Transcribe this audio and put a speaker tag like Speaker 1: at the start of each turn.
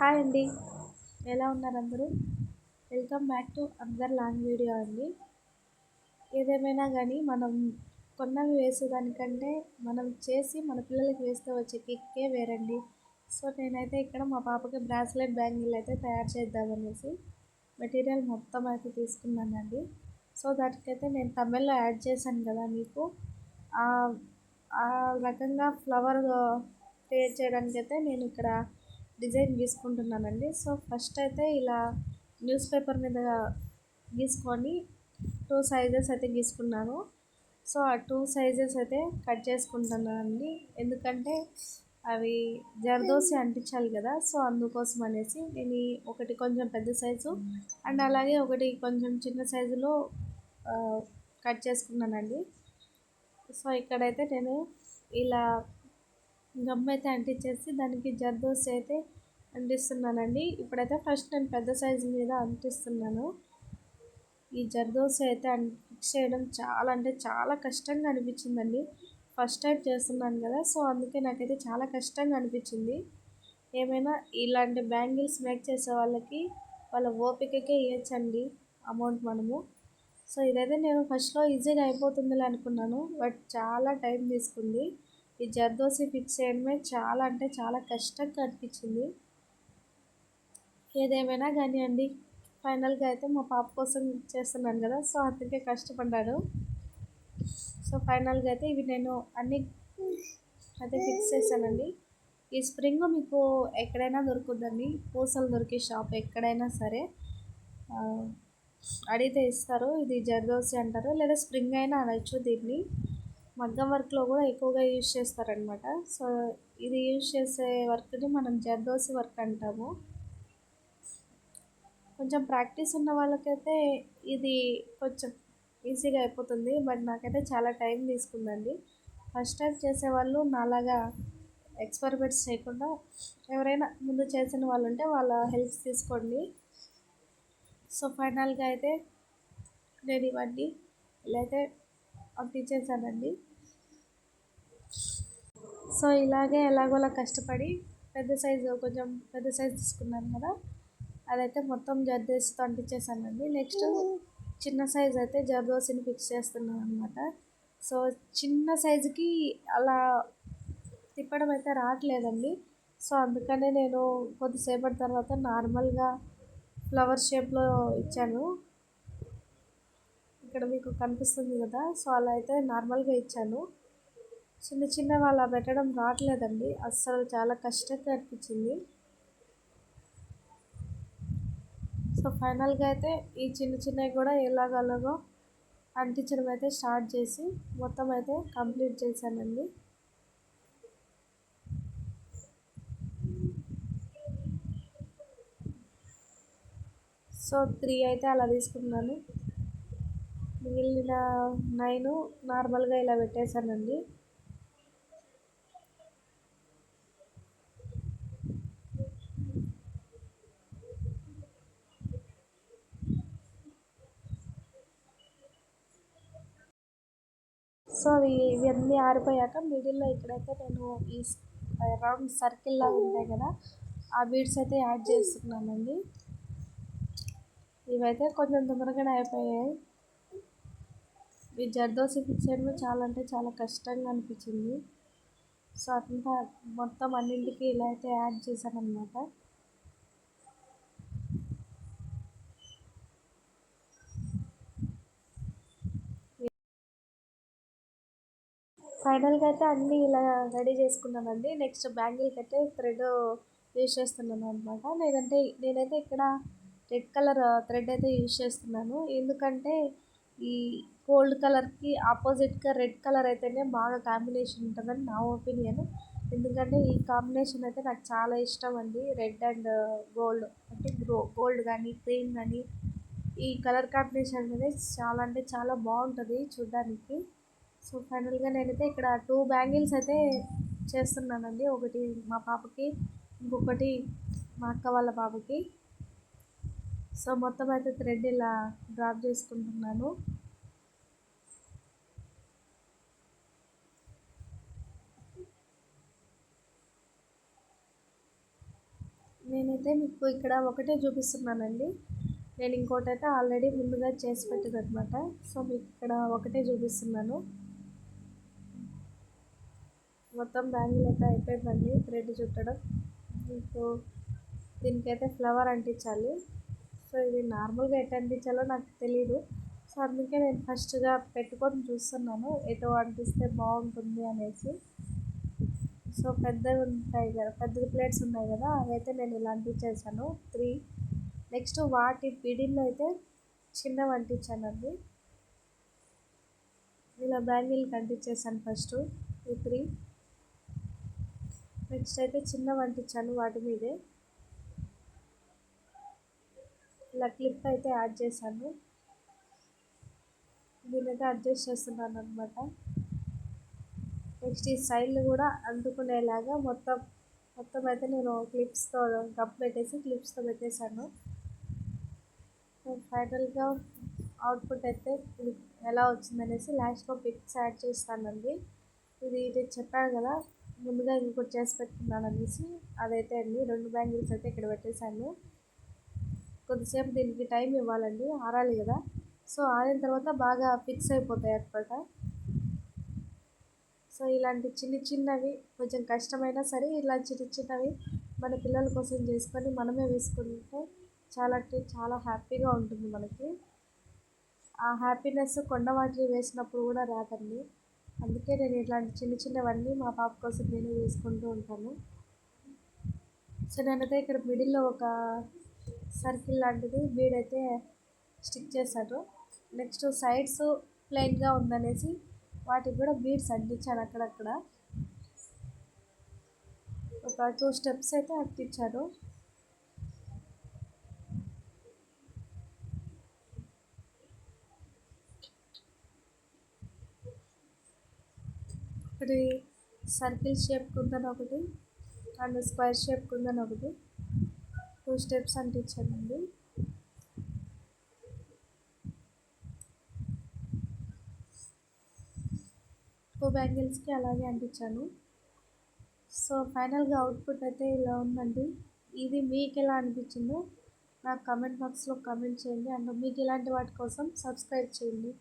Speaker 1: Hi అండి. ఎలా ఉన్నారు అందరూ? Welcome back to another long video అండి. ఏదేమైనా కానీ మనం కొన్నవి వేసేదానికంటే మనం చేసి మన పిల్లలకి వేస్తే వచ్చే కిక్కే వేరండి. సో నేనైతే ఇక్కడ మా పాపకి బ్రాస్లెట్ బ్యాంగిల్ అయితే తయారు చేద్దామనేసి మెటీరియల్ మొత్తం అయితే తీసుకున్నానండి. సో దానికైతే నేను తమిళ్లో యాడ్ చేశాను కదా మీకు, ఆ ఆ రకంగా ఫ్లవర్ క్రియేట్ చేయడానికైతే నేను ఇక్కడ డిజైన్ గీసుకుంటున్నానండి. సో ఫస్ట్ అయితే ఇలా న్యూస్ పేపర్ మీద గీసుకొని 2 సైజెస్ అయితే గీసుకున్నాను. సో ఆ 2 సైజెస్ అయితే కట్ చేసుకుంటున్నానండి. ఎందుకంటే అవి జర్దోసి అంటించాలి కదా, సో అందుకోసం అనేసి నేను ఒకటి కొంచెం పెద్ద సైజు అండ్ అలాగే ఒకటి కొంచెం చిన్న సైజులో కట్ చేసుకున్నానండి. సో ఇక్కడైతే నేను ఇలా గమ్ అయితే అంటించేసి దానికి జర్దోసి అయితే అంటిస్తున్నానండి. ఇప్పుడైతే ఫస్ట్ నేను పెద్ద సైజు మీద అంటిస్తున్నాను. ఈ జర్దోసి అయితే ఫిక్స్ చేయడం చాలా అంటే చాలా కష్టంగా అనిపించిందండి. ఫస్ట్ టైం చేస్తున్నాను కదా, సో అందుకే నాకైతే చాలా కష్టంగా అనిపించింది. ఏమైనా ఇలాంటి బ్యాంగిల్స్ మేక్ చేసే వాళ్ళకి వాళ్ళ ఓపికకే ఇవ్వచ్చండి అమౌంట్ మనము. సో ఇదైతే నేను ఫస్ట్లో ఈజీగా అయిపోతుందిలే అనుకున్నాను, బట్ చాలా టైం తీసుకుంది. ఈ జర్దోసి ఫిక్స్ చేయడమే చాలా అంటే చాలా కష్టంగా అనిపించింది. ఏదేమైనా కానీ అండి, ఫైనల్గా అయితే మా పాప కోసం చేస్తున్నాను కదా, సో అందుకే కష్టపడ్డాను. సో ఫైనల్గా అయితే ఇవి నేను అన్నీ అయితే ఫిక్స్ చేశానండి. ఈ స్ప్రింగ్ మీకు ఎక్కడైనా దొరుకుతుందండి, పూసలు దొరికే షాప్ ఎక్కడైనా సరే అడిగితే ఇస్తారు. ఇది జర్దోసి అంటారు, లేదా స్ప్రింగ్ అయినా అనొచ్చు. దీన్ని మగ్గం వర్క్లో కూడా ఎక్కువగా యూజ్ చేస్తారనమాట. సో ఇది యూజ్ చేసే వర్క్ని మనం జర్దోసి వర్క్ అంటాము. కొంచెం ప్రాక్టీస్ ఉన్న వాళ్ళకైతే ఇది కొంచెం ఈజీగా అయిపోతుంది, బట్ నాకైతే చాలా టైం తీసుకుందండి. ఫస్ట్ టైం చేసేవాళ్ళు నాలాగా ఎక్స్పెరిమెంట్స్ చేయకుండా ఎవరైనా ముందు చేసిన వాళ్ళు ఉంటే వాళ్ళ హెల్ప్ తీసుకోండి. సో ఫైనల్గా అయితే నేను ఇవన్నీ ఇలా అయితే అంటించేసానండి. సో ఇలాగే ఎలాగోలా కష్టపడి కొంచెం పెద్ద సైజు తీసుకున్నాను కదా, అదైతే మొత్తం జర్దోసితో అంటించేసానండి. నెక్స్ట్ చిన్న సైజ్ అయితే జర్దోసిని ఫిక్స్ చేస్తున్నాను అనమాట. సో చిన్న సైజుకి అలా తిప్పడం అయితే రావట్లేదండి. సో అందుకనే నేను కొద్దిసేపటి తర్వాత నార్మల్గా ఫ్లవర్ షేప్లో ఇచ్చాను. ఇక్కడ మీకు కనిపిస్తుంది కదా, సో అలా అయితే నార్మల్గా ఇచ్చాను. చిన్న చిన్నవి అలా పెట్టడం రావట్లేదండి, అస్సలు చాలా కష్టంగా అనిపించింది. సో ఫైనల్గా అయితే ఈ చిన్న చిన్నవి కూడా ఎలాగో అంటించడం అయితే స్టార్ట్ చేసి మొత్తం అయితే కంప్లీట్ చేశానండి. సో 3 అయితే అలా తీసుకున్నాను, మిగిలిన 9 నార్మల్గా ఇలా పెట్టేశానండి. సో ఇవన్నీ ఆరిపోయాక మిడిల్లో ఇక్కడైతే నేను ఈ రౌండ్ సర్కిల్లా ఉంటాయి కదా, ఆ బీడ్స్ అయితే యాడ్ చేస్తున్నానండి. ఇవైతే కొంచెం తొందరగానే అయిపోయాయి. ఈ జర్దోసి ఫిక్స్ చేయడం చాలా అంటే చాలా కష్టంగా అనిపించింది. సో అట్లా మొత్తం అన్నింటికి ఇలా అయితే యాడ్ చేశాను అనమాట. ఫైనల్గా అయితే అన్నీ ఇలా రెడీ చేసుకున్నానండి. నెక్స్ట్ బ్యాంగిల్కి అయితే థ్రెడ్ యూజ్ చేస్తున్నాను అనమాట. నేనైతే ఇక్కడ రెడ్ కలర్ థ్రెడ్ అయితే యూజ్ చేస్తున్నాను. ఎందుకంటే ఈ గోల్డ్ కలర్కి ఆపోజిట్గా రెడ్ కలర్ అయితేనే బాగా కాంబినేషన్ ఉంటుందని నా ఒపీనియన్. ఎందుకంటే ఈ కాంబినేషన్ అయితే నాకు చాలా ఇష్టం అండి. రెడ్ అండ్ గోల్డ్ అంటే గోల్డ్ కానీ క్రీమ్ కానీ ఈ కలర్ కాంబినేషన్ అనేది చాలా అంటే చాలా బాగుంటుంది చూడ్డానికి. సో ఫైనల్గా నేనైతే ఇక్కడ 2 బ్యాంగిల్స్ అయితే చేస్తున్నానండి. ఒకటి మా పాపకి, ఇంకొకటి మా అక్క వాళ్ళ పాపకి. సో మొత్తం అయితే థ్రెడ్ ఇలా డ్రాప్ చేసుకుంటున్నాను. నేనైతే మీకు ఇక్కడ ఒకటే చూపిస్తున్నానండి. నేను ఇంకోటైతే ఆల్రెడీ ముందుగా చేసి పెట్టేదనమాట. సో మీకు ఇక్కడ ఒకటే చూపిస్తున్నాను. మొత్తం బ్యాంగిల్ అయితే అయిపోయిందండి థ్రెడ్ చుట్టడం. మీకు దీనికైతే ఫ్లవర్ అంటించాలి. సో ఇది నార్మల్గా ఎట్లా అంటించాలో నాకు తెలీదు. సో అందుకే నేను ఫస్ట్గా పెట్టుకొని చూస్తున్నాను ఎటు అంటిస్తే బాగుంటుంది అనేసి. సో పెద్దవి ఉంటాయి కదా, పెద్ద ప్లేట్స్ ఉన్నాయి కదా, అవైతే నేను ఇలా అంటించేసాను 3. నెక్స్ట్ వాటి మిడిల్లో అయితే చిన్నవి అంటించానండి. ఇలా బ్యాంగిల్కి అంటించేసాను ఫస్ట్ ఈ 3. నెక్స్ట్ అయితే చిన్నవి అంటించాను వాటి మీదే. ఇలా క్లిప్ అయితే యాడ్ చేశాను. దీనైతే అడ్జస్ట్ చేస్తున్నాను అనమాట. నెక్స్ట్ ఈ సైడ్లు కూడా అందుకునేలాగా మొత్తం అయితే నేను క్లిప్స్తో గప్ పెట్టేసి క్లిప్స్తో పెట్టేశాను. ఫైనల్గా అవుట్పుట్ అయితే ఇది ఎలా వచ్చిందనేసి లాస్ట్లో పిక్స్ యాడ్ చేస్తానండి. ఇది చెప్పాను కదా ముందుగా ఇంకోటి చేసి పెట్టుకున్నాను అనేసి, అదైతే అండి 2 బ్యాంగిల్స్ అయితే ఇక్కడ పెట్టేశాను. కొద్దిసేపు దీనికి టైం ఇవ్వాలండి, ఆరాలి కదా. సో ఆరిన తర్వాత బాగా ఫిక్స్ అయిపోతాయి అనమాట. సో ఇలాంటి చిన్నవి కొంచెం కష్టమైనా సరే ఇలా చిన్నవి మన పిల్లల కోసం చేసుకొని మనమే వేసుకుంటే చాలా అంటే చాలా హ్యాపీగా ఉంటుంది మనకి. ఆ హ్యాపీనెస్ కొండ వాటిని వేసినప్పుడు కూడా రాదండి. అందుకే నేను ఇట్లాంటి చిన్నవన్నీ మా పాప కోసం నేను వేసుకుంటూ ఉంటాను. సో నేనైతే ఇక్కడ మిడిల్లో ఒక సర్కిల్ లాంటిది బీడ్ స్టిక్ చేశాను. నెక్స్ట్ సైడ్స్ ప్లెయిన్గా ఉందనేసి వాటికి కూడా బీడ్స్ అంటించాను అక్కడక్కడ. ఒక 2 స్టెప్స్ అయితే అంటించాను. ఒకటి సర్కిల్ షేప్ కుందని ఒకటి అండ్ స్క్వేర్ షేప్ కుందని ఒకటి 2 స్టెప్స్ అంటించానండి. బ్యాంగిల్స్కి అలాగే అంటించాను. సో ఫైనల్గా అవుట్పుట్ అయితే ఇలా ఉందండి. ఇది మీకు ఎలా అనిపించిందో నాకు కమెంట్ బాక్స్లో కమెంట్ చేయండి. అండ్ మీకు ఇలాంటి వాటి కోసం సబ్స్క్రైబ్ చేయండి.